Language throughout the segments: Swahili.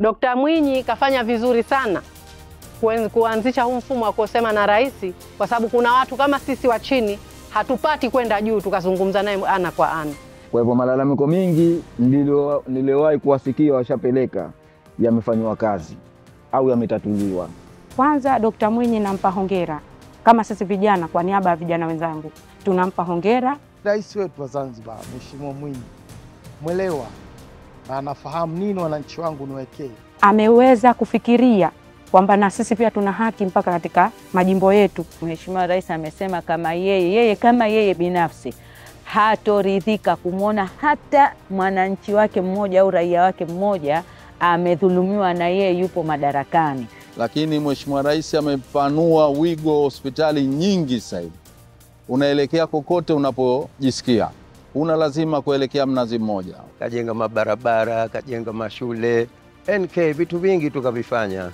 Dr. Mwinyi kafanya vizuri sana kuanzisha huu mfumo wa kusema na rais, kwa sababu kuna watu kama sisi wa chini hatupati kwenda juu tukazungumza naye ana kwa ana. Kwa hivyo malalamiko mingi niliwahi kuwasikia washapeleka yamefanywa kazi au yametatuliwa. Kwanza Dr. Mwinyi nampa hongera. Kama sisi vijana, kwa niaba ya vijana wenzangu, tunampa hongera. Rais wetu wa Zanzibar, Mheshimiwa Mwinyi, mwelewa na anafahamu nini wananchi wangu niwekee. Ameweza kufikiria kwamba na sisi pia tuna haki mpaka katika majimbo yetu. Mheshimiwa Rais amesema kama yeye binafsi hatoridhika kumwona hata mwananchi wake mmoja au raia wake mmoja amedhulumiwa na yeye yupo madarakani. Lakini Mheshimiwa Rais amepanua wigo hospitali nyingi sasa hivi. Unaelekea kokote unapojisikia. Una lazima kuelekea Mnazi Mmoja. Kajenga mabarabara, kajenga mashule, NK vitu vingi tukavifanya.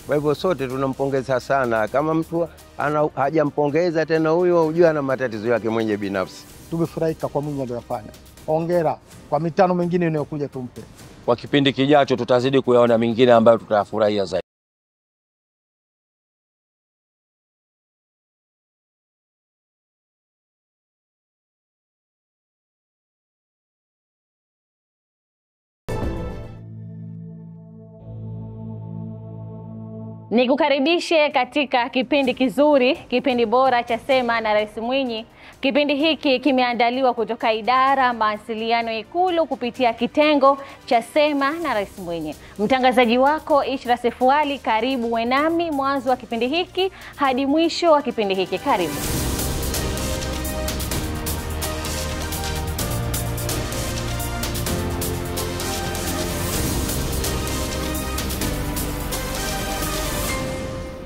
Kwa hivyo sote tunampongeza sana. Kama mtu hajampongeza tena huyo, ujue ana matatizo yake mwenye binafsi. Tumefurahika kwa Mwinyi aliyofanya. Hongera kwa mitano mingine inayokuja tumpe. Kwa kipindi kijacho tutazidi kuyaona mingine ambayo tutayafurahia zaidi. Nikukaribishe katika kipindi kizuri, kipindi bora cha Sema na Rais Mwinyi. Kipindi hiki kimeandaliwa kutoka idara mawasiliano Ikulu kupitia kitengo cha Sema na Rais Mwinyi. Mtangazaji wako Ishra Sefuali, karibu wenami mwanzo wa kipindi hiki hadi mwisho wa kipindi hiki. Karibu.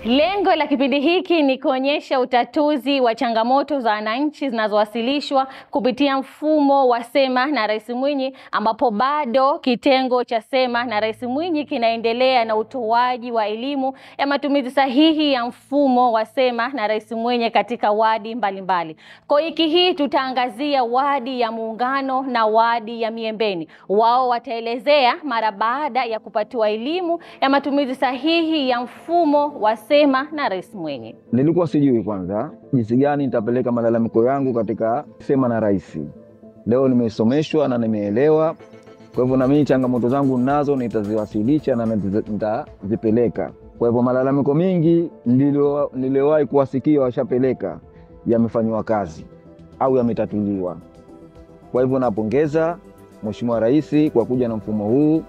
Lengo la kipindi hiki ni kuonyesha utatuzi wa changamoto za wananchi zinazowasilishwa kupitia mfumo wa Sema na Rais Mwinyi, ambapo bado kitengo cha Sema na Rais Mwinyi kinaendelea na utoaji wa elimu ya matumizi sahihi ya mfumo wa Sema na Rais Mwinyi katika wadi mbalimbali. Kwa wiki hii tutaangazia wadi ya Muungano na wadi ya Miembeni. Wao wataelezea mara baada ya kupatiwa elimu ya matumizi sahihi ya mfumo wa Sema na Rais Mwinyi. Nilikuwa sijui kwanza jinsi gani nitapeleka malalamiko yangu katika Sema na Rais. Leo nimesomeshwa na nimeelewa. Kwa hivyo na mimi changamoto zangu nazo nitaziwasilisha na nitazipeleka. Kwa hivyo malalamiko mingi niliwahi kuwasikia washapeleka yamefanywa kazi au yametatuliwa. Kwa hivyo napongeza Mheshimiwa Rais kwa kuja na mfumo huu.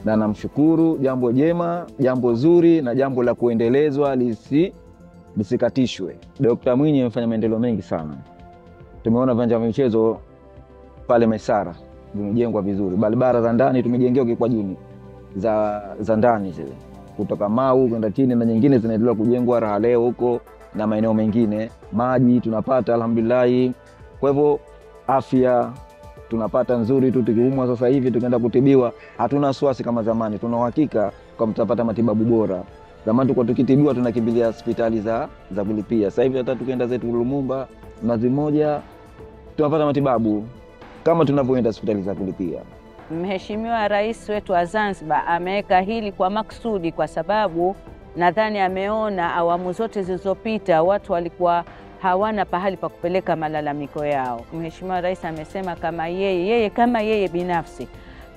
Na namshukuru, jambo jema, jambo zuri na jambo la kuendelezwa lisikatishwe. Dr. Mwinyi amefanya maendeleo mengi sana. Tumeona viwanja vya michezo pale Mesara vimejengwa vizuri. Barabara za ndani tumejengewa kwa juni za ndani zile. Kutoka Mau kwenda chini na nyingine zinaendelea kujengwa Raha Leo huko na maeneo mengine. Maji tunapata alhamdulillah. Kwa hivyo afya tunapata nzuri tu, tukiumwa sasa hivi tukaenda kutibiwa hatuna wasiwasi kama zamani. Tuna uhakika kwa mtapata matibabu bora. Zamani tulikuwa tukitibiwa tunakimbilia hospitali za kulipia. Sasa hivi hata tukaenda zetu Lumumba, Mnazi Mmoja, tunapata matibabu kama tunavyoenda hospitali za kulipia. Mheshimiwa Rais wetu wa Zanzibar ameweka hili kwa maksudi, kwa sababu nadhani ameona awamu zote zilizopita watu walikuwa hawana pahali pa kupeleka malalamiko yao. Mheshimiwa Rais amesema kama yeye binafsi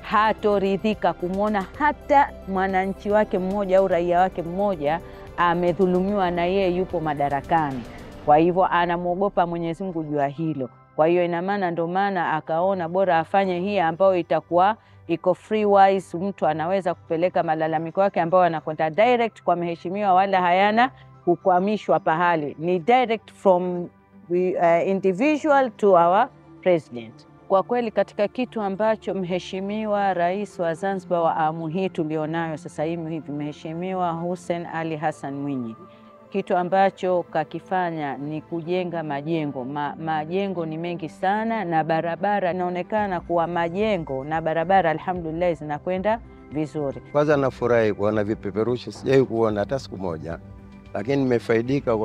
hatoridhika kumwona hata mwananchi wake mmoja au raia wake mmoja amedhulumiwa na yeye yupo madarakani. Kwa hivyo anamuogopa Mwenyezi Mungu juu ya hilo. Kwa hiyo ina maana, ndio maana akaona bora afanye hii ambayo itakuwa iko free wise, mtu anaweza kupeleka malalamiko yake ambayo anakwenda direct kwa mheshimiwa, wala hayana kukwamishwa pahali, ni direct from individual to our president. Kwa kweli katika kitu ambacho Mheshimiwa Rais wa Zanzibar wa awamu hii tulionayo sasa hivi, Mheshimiwa Hussein Ali Hassan Mwinyi, kitu ambacho kakifanya ni kujenga majengo. Majengo ni mengi sana, na barabara inaonekana kuwa majengo na barabara alhamdulillah zinakwenda vizuri. Kwanza nafurahi kuona vipeperushi, sijawahi kuona hata siku moja, lakini nimefaidika.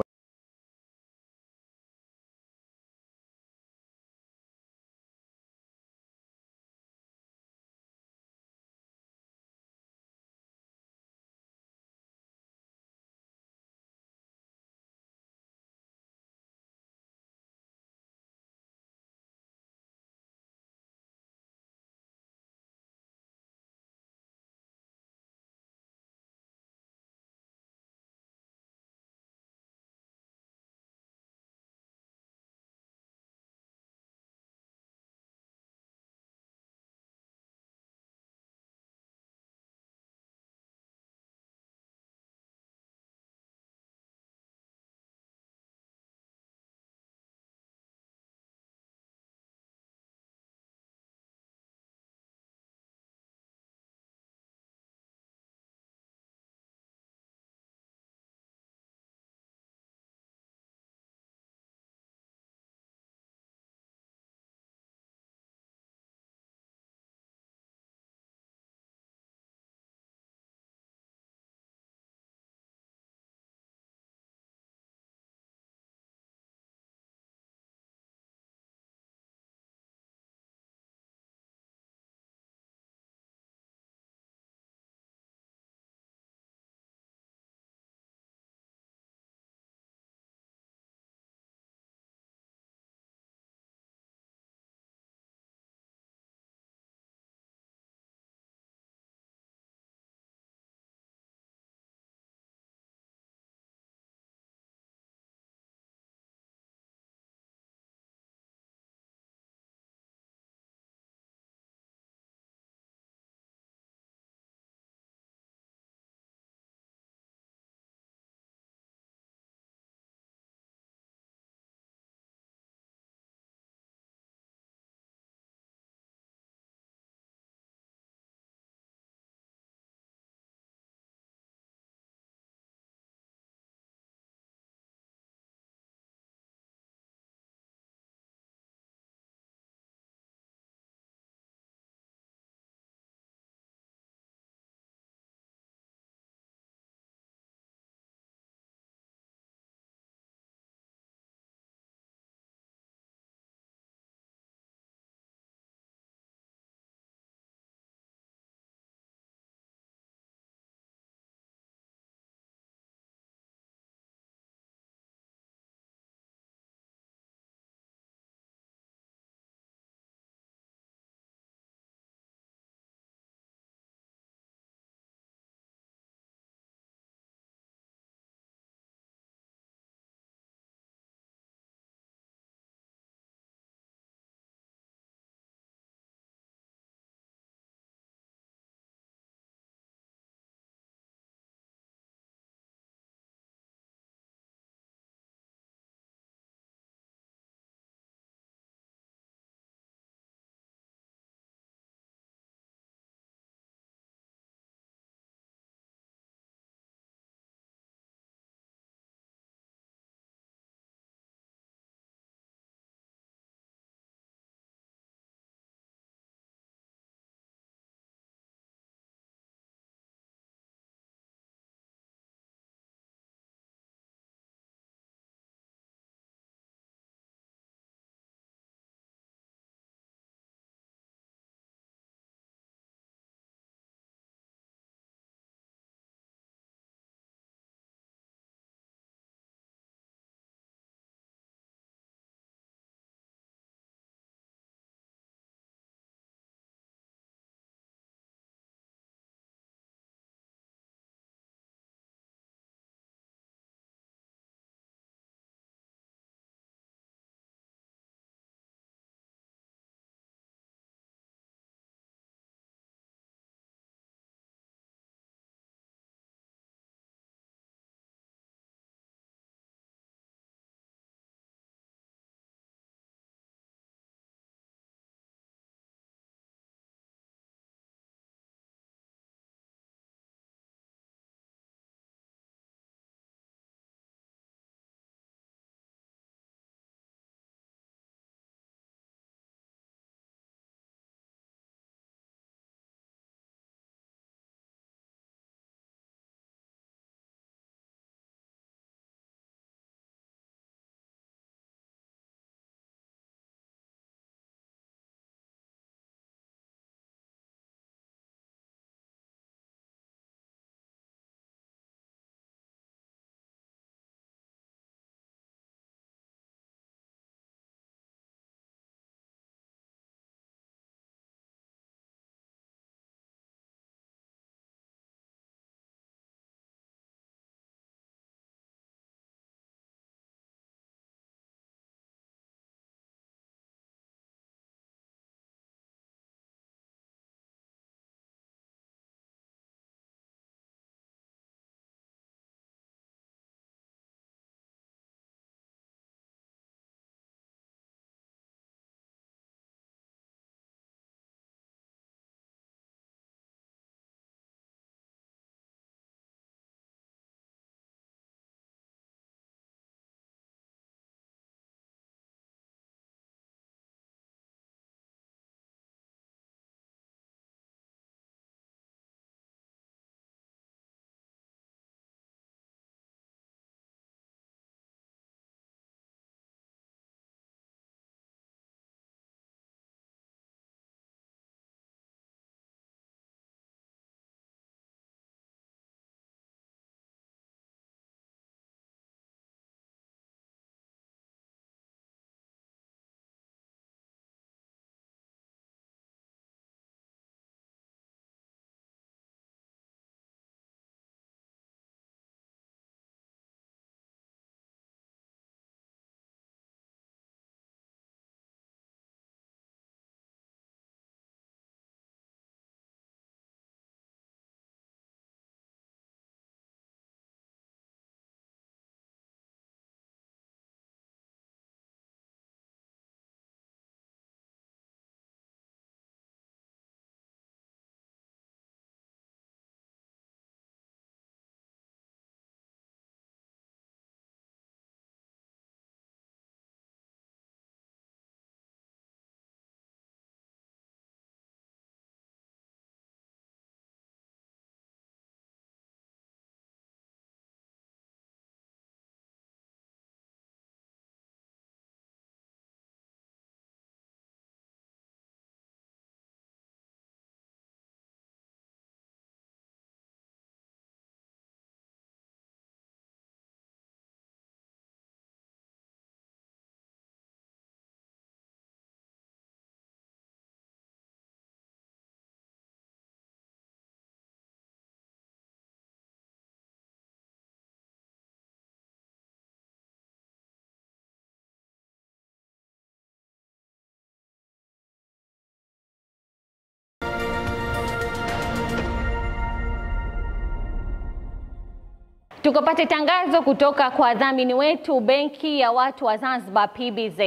tukapate tangazo kutoka kwa dhamini wetu, Benki ya Watu wa Zanzibar PBZ.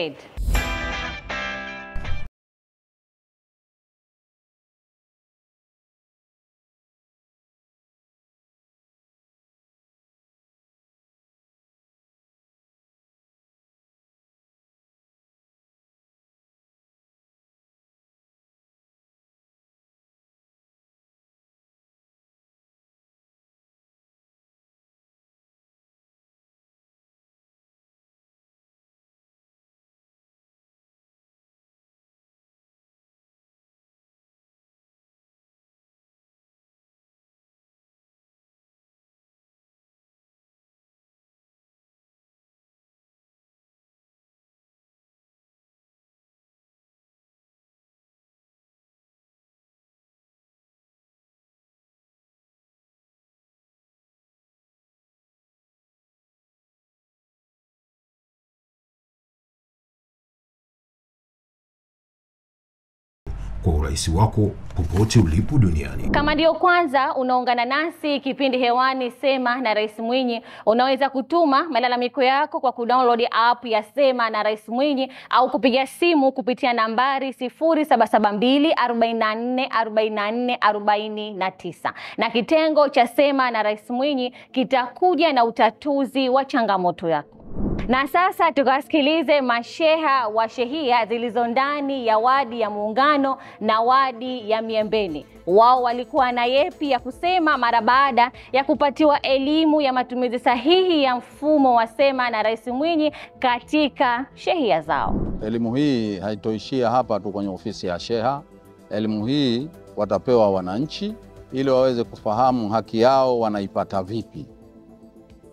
kwa urahisi wako popote ulipo duniani. Kama ndio kwanza unaungana nasi, kipindi hewani Sema na Rais Mwinyi, unaweza kutuma malalamiko yako kwa kudownload app ya Sema na Rais Mwinyi au kupiga simu kupitia nambari 0772444449 na kitengo cha Sema na Rais Mwinyi kitakuja na utatuzi wa changamoto yako. Na sasa tukasikilize masheha wa shehia zilizo ndani ya wadi ya Muungano na wadi ya Miembeni. Wao walikuwa na yepi ya kusema mara baada ya kupatiwa elimu ya matumizi sahihi ya mfumo wa Sema na Rais Mwinyi katika shehia zao. Elimu hii haitoishia hapa tu kwenye ofisi ya sheha. Elimu hii watapewa wananchi ili waweze kufahamu haki yao wanaipata vipi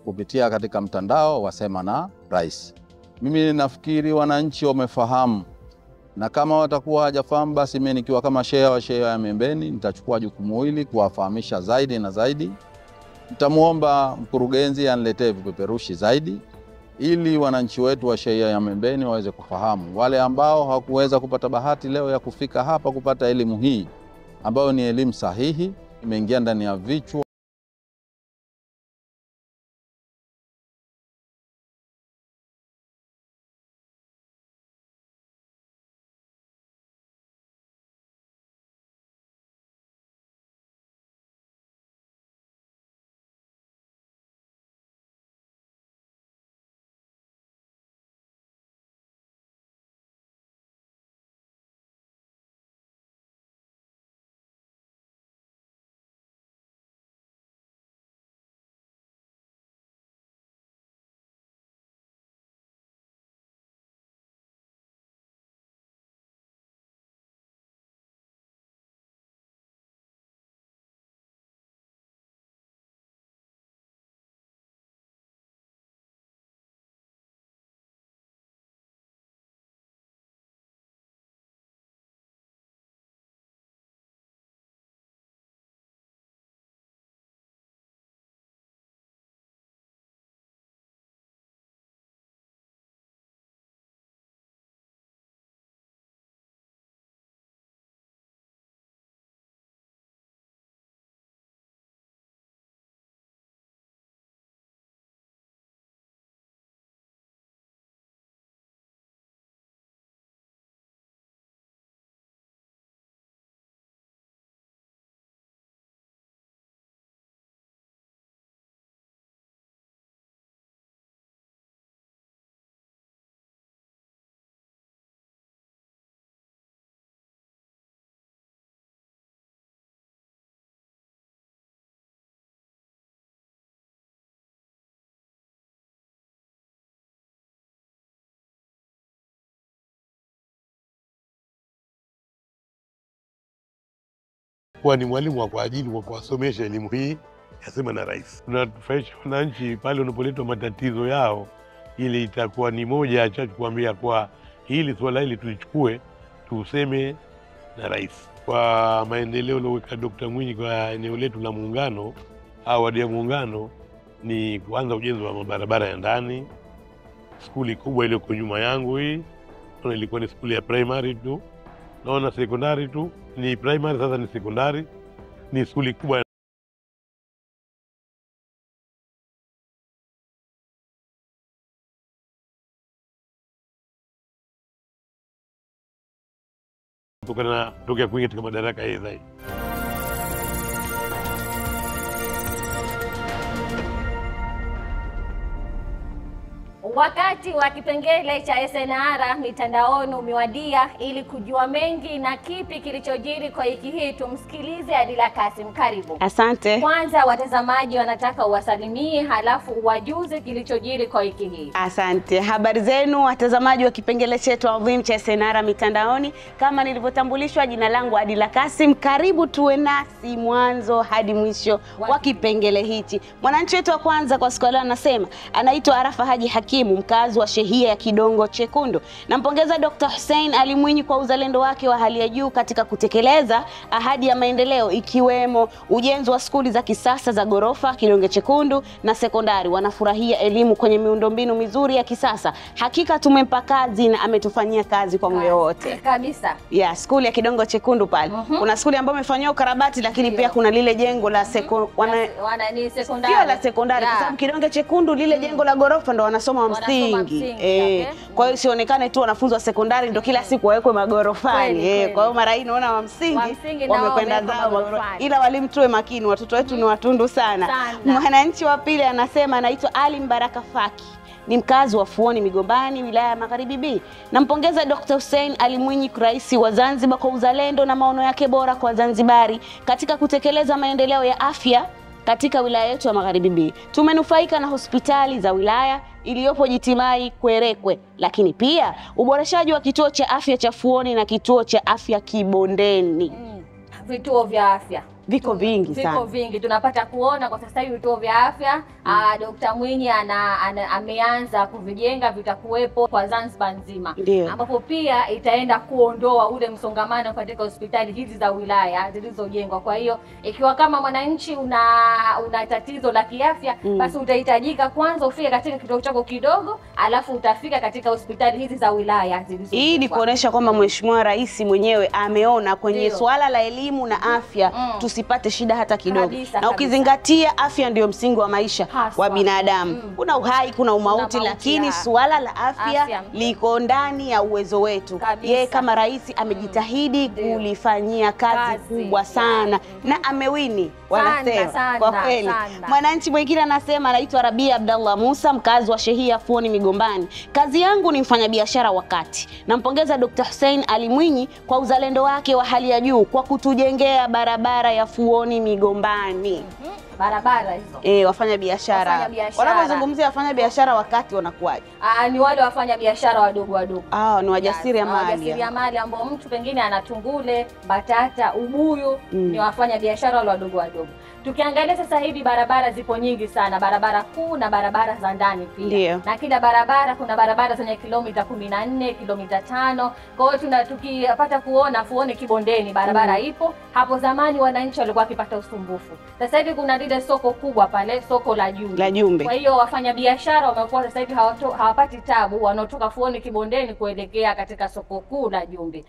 kupitia katika mtandao wa Sema na Rais. Mimi nafikiri wananchi wamefahamu, na kama watakuwa hajafahamu, basi mimi nikiwa kama sheha wa shehia ya Miembeni nitachukua jukumu hili kuwafahamisha zaidi na zaidi. Nitamuomba mkurugenzi aniletee vipeperushi zaidi ili wananchi wetu wa shehia ya Miembeni waweze kufahamu. Wale ambao hawakuweza kupata bahati leo ya kufika hapa kupata elimu hii ambayo ni elimu sahihi, imeingia ndani ya vichwa. Kuwa ni mwalimu wa kwa ajili wa kuwasomesha elimu hii ya Sema na Rais. Tunatufaisha wananchi pale unapoletwa matatizo yao, ili itakuwa ni moja ya chachu kuambia kwa hili swala hili tulichukue tuseme na Rais. Kwa maendeleo aliyoweka Dr. Mwinyi kwa eneo letu la Muungano au wadi ya Muungano ni kuanza ujenzi wa mabarabara ya ndani. Skuli kubwa iliyoko nyuma yangu hii ilikuwa ni skuli ya primary tu, naona sekondari tu, ni primary sasa ni sekondari, ni skuli kubwa. kutokana na tokea kuingia katika madaraka yeye zaidi. Wakati wa kipengele cha SNR mitandaoni umewadia ili kujua mengi na kipi kilichojiri kwa wiki hii. Tumsikilize Adila Kasim, karibu. Asante. Kwanza watazamaji wanataka uwasalimie halafu uwajuze kilichojiri kwa wiki hii. Asante. Habari zenu watazamaji wa kipengele chetu adhimu cha SNR mitandaoni. Kama nilivyotambulishwa, jina langu Adila Kasim. Karibu tuwe nasi mwanzo hadi mwisho wa kipengele hichi. Mwananchi wetu wa kwanza kwa siku leo anasema anaitwa Arafa Haji Hakimu, mkazi wa shehia ya Kidongo Chekundu. Nampongeza Dr. Hussein Ali Mwinyi kwa uzalendo wake wa hali ya juu katika kutekeleza ahadi ya maendeleo ikiwemo ujenzi wa skuli za kisasa za gorofa Kidongo Chekundu na sekondari. Wanafurahia elimu kwenye miundombinu mizuri ya kisasa. Hakika tumempa kazi na ametufanyia kazi kwa moyo wote. Kabisa. Ya skuli ya Kidongo Chekundu pale. Kuna skuli ambayo imefanywa ukarabati, lakini pia kuna lile jengo la sekondari. Sio la sekondari kwa sababu Kidongo Chekundu lile jengo la gorofa ndo wanasoma msingi. Kwa hiyo sionekane tu wanafunzi wa sekondari ndo kila siku wawekwe magorofani. Kwa hiyo mara hii naona wa msingi wamekwenda zao magorofani. Ila walimu tuwe makini, watoto wetu ni watundu sana. Mwananchi wa pili anasema anaitwa Ali Mbaraka Faki, ni mkazi wa Fuoni Migombani, wilaya ya Magharibi B. Nampongeza Dr. Hussein Ali Mwinyi, rais wa Zanzibar, kwa uzalendo na maono yake bora kwa Zanzibari katika kutekeleza maendeleo ya afya katika wilaya yetu ya Magharibi B. Tumenufaika na hospitali za wilaya iliyopo Jitimai Kwerekwe, lakini pia uboreshaji wa kituo cha afya cha Fuoni na kituo cha afya Kibondeni. Vituo vya afya viko vingi sana. Viko vingi. Tunapata kuona kwa sasa hivi vituo vya afya Dr. Mwinyi ameanza kuvijenga, vitakuwepo kwa Zanzibar nzima. Ambapo pia itaenda kuondoa ule msongamano katika hospitali hizi za wilaya zilizojengwa. Kwa hiyo ikiwa kama mwananchi una tatizo la kiafya, basi utahitajika kwanza ufike katika kituo chako kidogo, alafu utafika katika hospitali hizi za wilaya zilizojengwa. Hii ni kuonesha kwamba Mheshimiwa Rais mwenyewe ameona kwenye swala la elimu na afya tusipate shida hata kidogo. Kabisa. Ukizingatia afya ndio msingi wa maisha wa binadamu. Kuna uhai, kuna umauti, lakini swala la afya liko ndani ya uwezo wetu. Yeye kama rais amejitahidi kulifanyia kazi kubwa sana na amewini, wanasema kwa kweli. Mwananchi mwingine anasema anaitwa Rabia Abdallah Musa, mkazi wa shehia Fuoni Migombani. Kazi yangu ni mfanyabiashara wakati. Nampongeza Dr. Hussein Ali Mwinyi kwa uzalendo wake wa hali ya juu kwa kutujengea barabara ya Fuoni Migombani. Barabara hizo. Wafanya biashara. Wanapozungumzia wafanya biashara wakati wanakuaje? Ni wale wafanya biashara wadogo. Ni wajasiriamali. Wajasiriamali ambao mtu pengine anatungule, batata, ubuyu, ni wafanya biashara wale wadogo. Tukiangalia sasa hivi barabara zipo nyingi sana, barabara kuu na barabara za ndani pia. Na kila barabara kuna barabara zenye kilomita 14, kilomita 5. Kwa hiyo tukipata kuona Fuoni Kibondeni barabara ipo. Hapo zamani wananchi walikuwa wakipata usumbufu. Sasa hivi kuna lile soko kubwa pale, soko la Jumbe. Kwa hiyo wafanya biashara wamekuwa sasa hivi hawapati tabu wanaotoka Fuoni Kibondeni kuelekea katika soko kuu la Jumbe.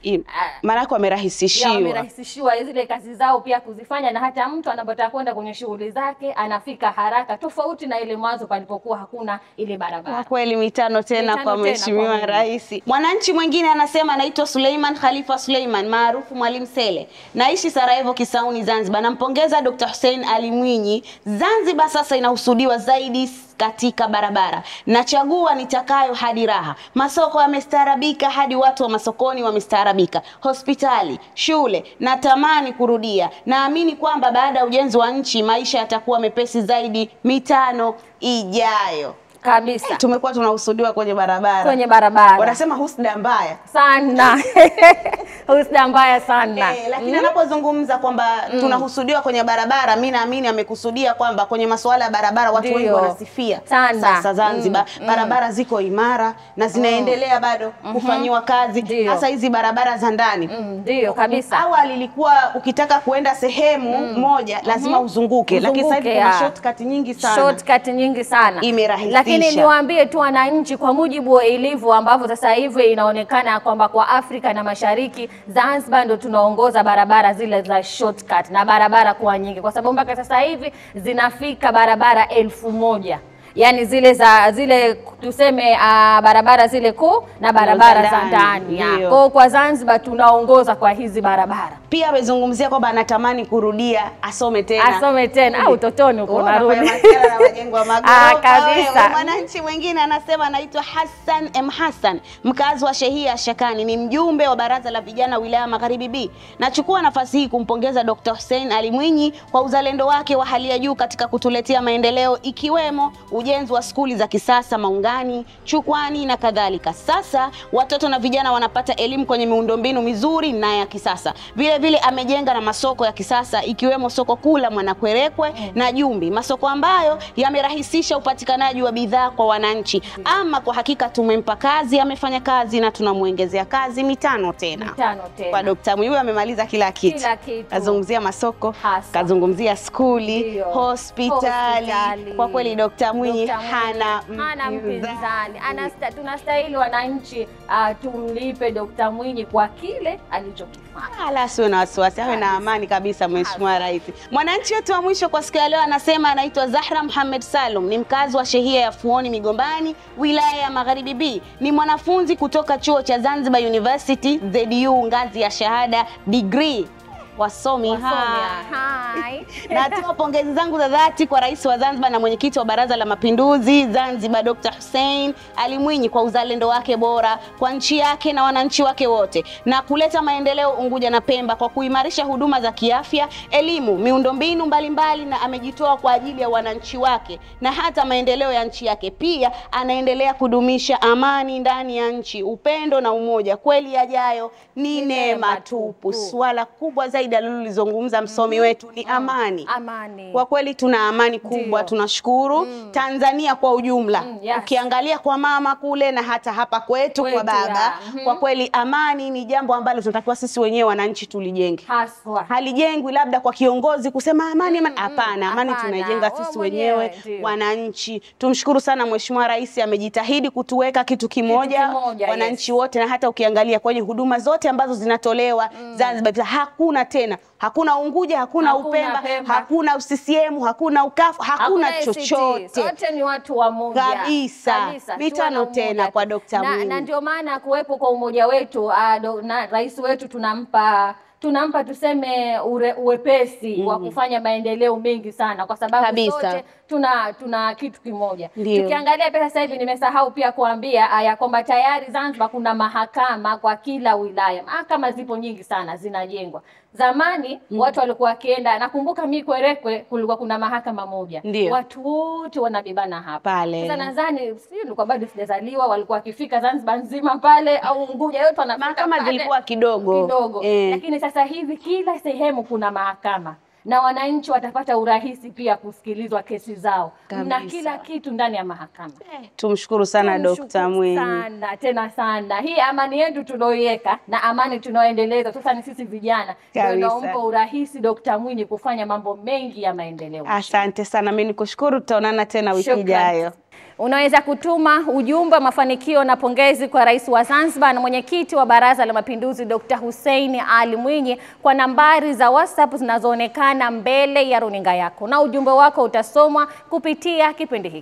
Maana yake wamerahisishiwa zile kazi zao pia kuzifanya, na hata mtu anapotaka kwenda kwenye shughuli zake anafika haraka, tofauti na ile mwanzo palipokuwa hakuna ile barabara. Kwa kweli mitano tena kwa Mheshimiwa Rais. Mwananchi mwingine anasema anaitwa Suleiman Khalifa Suleiman, maarufu Mwalimu Sele. Naishi Sarajevo Kisauni, Zanzibar. Nampongeza Dr. Hussein Ali Mwinyi. Zanzibar sasa inahusudiwa zaidi katika barabara. Nachagua nitakayo hadi raha. Masoko yamestaarabika hadi watu wa masokoni wamestaarabika. Hospitali, shule, natamani kurudia. Naamini kwamba baada ya ujenzi wa nchi maisha yatakuwa mepesi zaidi mitano ijayo. Kabisa. Tumekuwa tunahusudiwa kwenye barabara. Wanasema husda mbaya sana. Husda mbaya sana. Lakini anapozungumza kwamba tunahusudiwa kwenye barabara, mimi naamini amekusudia kwamba kwenye masuala ya barabara watu wengi wanasifia. Sasa Zanzibar barabara ziko imara na zinaendelea bado kufanyiwa kazi. Hasa hizi barabara za ndani. Ndio kabisa. Awali ilikuwa ukitaka kuenda sehemu moja lazima uzunguke. Lakini sasa hivi kuna shortcut nyingi sana. Imerahisisha. Lakini niwaambie tu wananchi, kwa mujibu wa ilivyo ambavyo sasa hivi inaonekana kwamba kwa Afrika na Mashariki Zanzibar ndo tunaongoza barabara zile za shortcut na barabara kuwa nyingi, kwa sababu mpaka sasa hivi zinafika barabara 1000. yani zile tuseme barabara zile kuu na barabara za ndani. Kwa Zanzibar tunaongoza kwa hizi barabara. Pia amezungumzia kwamba anatamani kurudia asome tena au utotoni uko narudi na majengo ya magorofa kabisa. Mwananchi mwingine anasema anaitwa Hassan M Hassan, mkazi wa Shehia Shakani, ni mjumbe wa baraza la vijana wilaya Magharibi B. Nachukua nafasi hii kumpongeza Dr. Hussein Ali Mwinyi kwa uzalendo wake wa hali ya juu katika kutuletea maendeleo ikiwemo ujenzi wa skuli za kisasa Maungani, Chukwani na kadhalika. Sasa watoto na vijana wanapata elimu kwenye miundombinu mizuri na ya kisasa. Vile amejenga na masoko ya kisasa ikiwemo soko kuu la Mwanakwerekwe na Jumbi, masoko ambayo yamerahisisha upatikanaji wa bidhaa kwa wananchi. Ama kwa hakika tumempa kazi, amefanya kazi na tunamuongezea kazi mitano tena. Kwa Dr. Mwinyi amemaliza kila kitu. Kazungumzia masoko, kazungumzia skuli, hospitali. Kwa kweli Dr. Mwinyi hana mpinzani. Tunastahili wananchi tumlipe Dr. Mwinyi kwa kile alichokifanya. Asiwe na wasiwasi, awe na amani kabisa Mheshimiwa Rais. Mwananchi wetu wa mwisho kwa siku ya leo anasema anaitwa Zahra Muhammad Salum, ni mkazi wa Shehia ya Fuoni Migombani, wilaya ya Magharibi B. Ni mwanafunzi kutoka chuo cha Zanzibar University ZU ngazi ya shahada degree. Wasomi hai. Natoa pongezi zangu za dhati kwa Rais wa Zanzibar na mwenyekiti wa Baraza la Mapinduzi Zanzibar Dr. Hussein Ali Mwinyi kwa uzalendo wake bora kwa nchi yake na wananchi wake wote, na kuleta maendeleo Unguja na Pemba kwa kuimarisha huduma za kiafya, elimu, miundombinu mbalimbali, na amejitoa kwa ajili ya wananchi wake na hata maendeleo ya nchi yake. Pia anaendelea kudumisha amani ndani ya nchi, upendo na umoja. Kweli yajayo ni neema tupu. Swala kubwa zaidi alilozungumza msomi wetu ni amani. Kwa kweli tuna amani kubwa, tunashukuru. Tanzania kwa ujumla. Ukiangalia kwa mama kule na hata hapa kwetu kwa baba, kwa kweli amani ni jambo ambalo tunatakiwa sisi wenyewe wananchi tulijenge. Halijengwi labda kwa kiongozi kusema amani, hapana. Amani tunaijenga sisi wenyewe wananchi. Tumshukuru sana Mheshimiwa Rais, amejitahidi kutuweka kitu kimoja wananchi wote, na hata ukiangalia kwenye huduma zote ambazo zinatolewa Zanzibar, hakuna Unguja, hakuna Upemba, hakuna CCM, hakuna Ukafu, hakuna chochote. Sote ni watu wa moja. Kabisa. Mitano tena kwa Dr. Mwinyi. Na ndio maana kuwepo kwa umoja wetu na rais wetu tunampa tuseme uwepesi wa kufanya maendeleo mengi sana, kwa sababu sote tuna kitu kimoja. Tukiangalia pesa sasa hivi, nimesahau pia kuambia ya kwamba tayari Zanzibar kuna mahakama kwa kila wilaya. Mahakama zipo nyingi sana zinajengwa. Zamani watu walikuwa wakienda, nakumbuka Mikwerekwe kulikuwa kuna mahakama moja. Watu wote wanabebana hapa. Sasa nadhani nilikuwa bado sijazaliwa, walikuwa wakifika Zanzibar nzima pale au Unguja yote wanafika. Mahakama zilikuwa kidogo. Lakini sasa hivi kila sehemu kuna mahakama, na wananchi watapata urahisi pia kusikilizwa kesi zao na kila kitu ndani ya mahakama. Tumshukuru sana Dr. Mwinyi. Sana. Hii amani yetu tuloiweka na amani tunaoendeleza sasa ni sisi vijana. Ndio naomba urahisi Dr. Mwinyi kufanya mambo mengi ya maendeleo. Asante sana, mimi nikushukuru, tutaonana tena wiki ijayo. Unaweza kutuma ujumbe wa mafanikio na pongezi kwa Rais wa Zanzibar na mwenyekiti wa Baraza la Mapinduzi Dr. Hussein Ali Mwinyi kwa nambari za WhatsApp zinazoonekana mbele ya runinga yako, na ujumbe wako utasomwa kupitia kipindi hiki.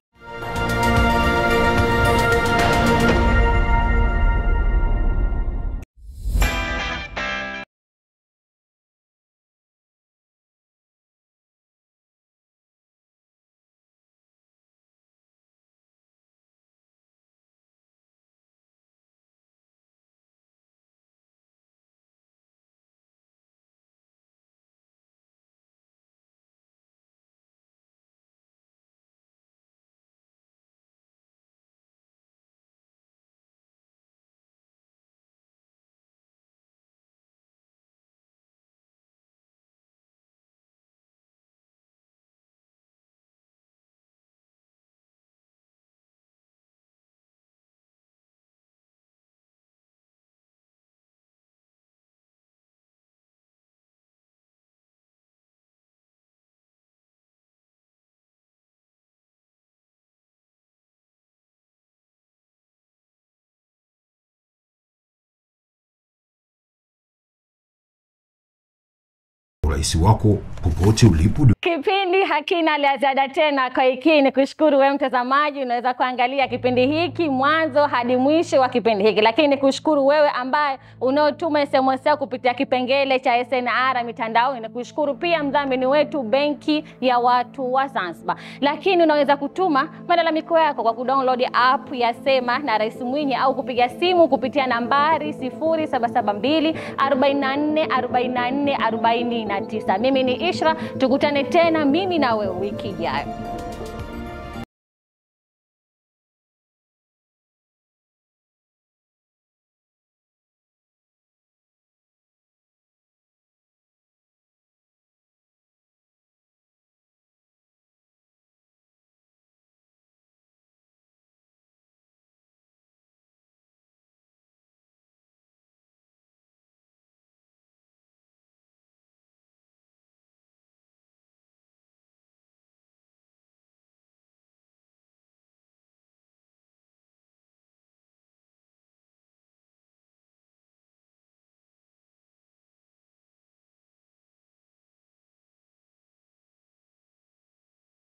urais wako popote ulipo. Kipindi hakina la ziada tena. Kwa hiki ni kushukuru wewe mtazamaji, unaweza kuangalia kipindi hiki mwanzo hadi mwisho wa kipindi hiki, lakini kushukuru wewe ambaye unaotuma SMS yako kupitia kipengele cha SNR mitandaoni, na kushukuru pia mdhamini wetu Benki ya Watu wa Zanzibar. Lakini unaweza kutuma malalamiko yako kwa kudownload app ya Sema na Rais Mwinyi au kupiga simu kupitia nambari 0772 44 44 49. Mimi ni Ishra, tukutane tena mimi na wewe wiki ijayo.